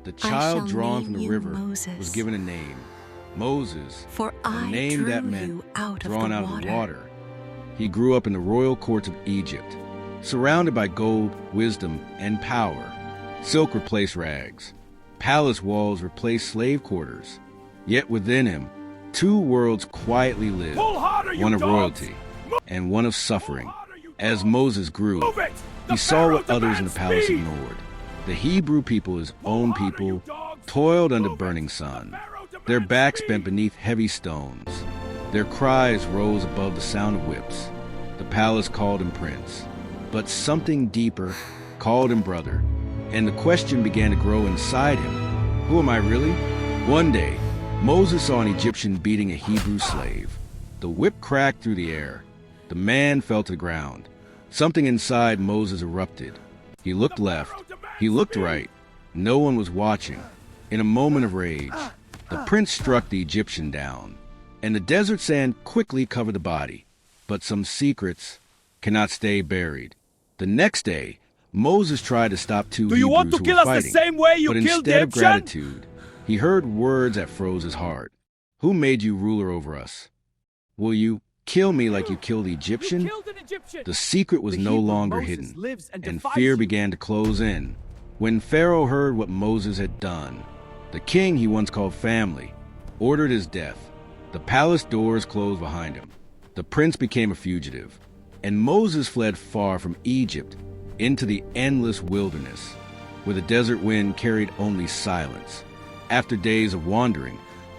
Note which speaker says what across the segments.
Speaker 1: The
Speaker 2: I
Speaker 1: child
Speaker 2: shall
Speaker 1: drawn from
Speaker 2: name
Speaker 1: the
Speaker 2: you
Speaker 1: river
Speaker 2: Moses,
Speaker 1: was given a name, Moses,
Speaker 2: for
Speaker 1: a
Speaker 2: I
Speaker 1: name
Speaker 2: drew
Speaker 1: that meant
Speaker 2: you out of
Speaker 1: drawn
Speaker 2: the
Speaker 1: out
Speaker 2: water.
Speaker 1: of the water. He grew up in the royal courts of Egypt, surrounded by gold, wisdom, and power. Silk replaced rags. Palace walls replaced slave quarters. Yet within him, two worlds quietly lived, one of royalty and one of suffering. As Moses grew, he saw what others in the palace ignored. The Hebrew people, his own people, toiled under burning sun. Their backs bent beneath heavy stones. Their cries rose above the sound of whips. The palace called him prince, but something deeper called him brother. And the question began to grow inside him. Who am I really? One day, Moses saw an Egyptian beating a Hebrew slave. The whip cracked through the air. The man fell to the ground. Something inside Moses erupted. He looked left. He looked right. No one was watching. In a moment of rage, the prince struck the Egyptian down, and the desert sand quickly covered the body. But some secrets cannot stay buried. The next day, Moses tried to stop two Hebrews
Speaker 3: you want to
Speaker 1: who
Speaker 3: kill
Speaker 1: were
Speaker 3: us the
Speaker 1: fighting,
Speaker 3: same way you
Speaker 1: but
Speaker 3: killed the
Speaker 1: instead of
Speaker 3: Egyptian?
Speaker 1: gratitude, he heard words that froze his heart. Who made you ruler over us? Will you kill me like you killed the Egyptian?
Speaker 3: You killed an Egyptian.
Speaker 1: The secret was
Speaker 3: The
Speaker 1: no
Speaker 3: Hebrew
Speaker 1: longer
Speaker 3: Moses
Speaker 1: hidden,
Speaker 3: lives and
Speaker 1: and
Speaker 3: defies
Speaker 1: fear
Speaker 3: you.
Speaker 1: began to close in. When Pharaoh heard what Moses had done, the king he once called family ordered his death. The palace doors closed behind him. The prince became a fugitive, and Moses fled far from Egypt into the endless wilderness, where the desert wind carried only silence. After days of wandering,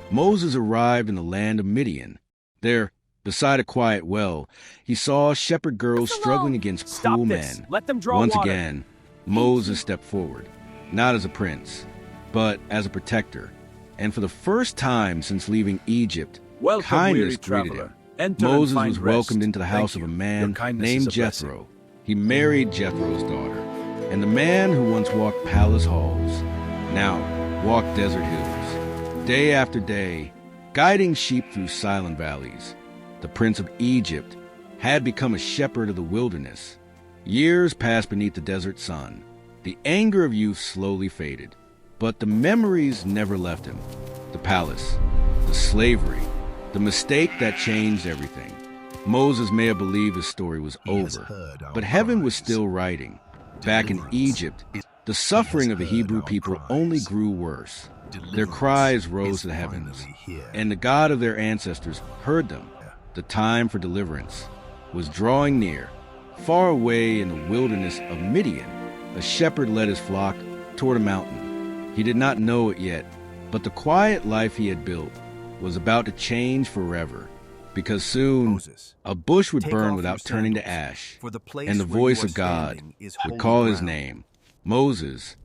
Speaker 1: Moses arrived in the land of Midian. There, beside a quiet well, he saw shepherd girls struggling against
Speaker 3: Stop
Speaker 1: cruel
Speaker 3: this.
Speaker 1: men.
Speaker 3: Let them draw
Speaker 1: Once
Speaker 3: water.
Speaker 1: again, Moses stepped forward, not as a prince, but as a protector. And for the first time since leaving Egypt,
Speaker 4: Welcome,
Speaker 1: kindness
Speaker 4: weary
Speaker 1: greeted
Speaker 4: traveler.
Speaker 1: him.
Speaker 4: Enter and
Speaker 1: Moses
Speaker 4: find
Speaker 1: was
Speaker 4: rest.
Speaker 1: welcomed into the house
Speaker 4: Thank
Speaker 1: of a
Speaker 4: you.
Speaker 1: man
Speaker 4: Your kindness
Speaker 1: named
Speaker 4: is a blessing.
Speaker 1: Jethro. He married Jethro's daughter, and the man who once walked palace halls now walked desert hills, day after day, guiding sheep through silent valleys. The prince of Egypt had become a shepherd of the wilderness. Years passed beneath the desert sun. The anger of youth slowly faded, but the memories never left him. The palace, the slavery, the mistake that changed everything. Moses may have believed his story was over, but heaven was still writing. Back in Egypt, the suffering of the Hebrew people only grew worse. Their cries rose to the heavens, and the God of their ancestors heard them. The time for deliverance was drawing near. Far away in the wilderness of Midian, a shepherd led his flock toward a mountain. He did not know it yet, but the quiet life he had built was about to change forever, because soon a bush would burn without turning to ash, and the voice of God would call his name, Moses,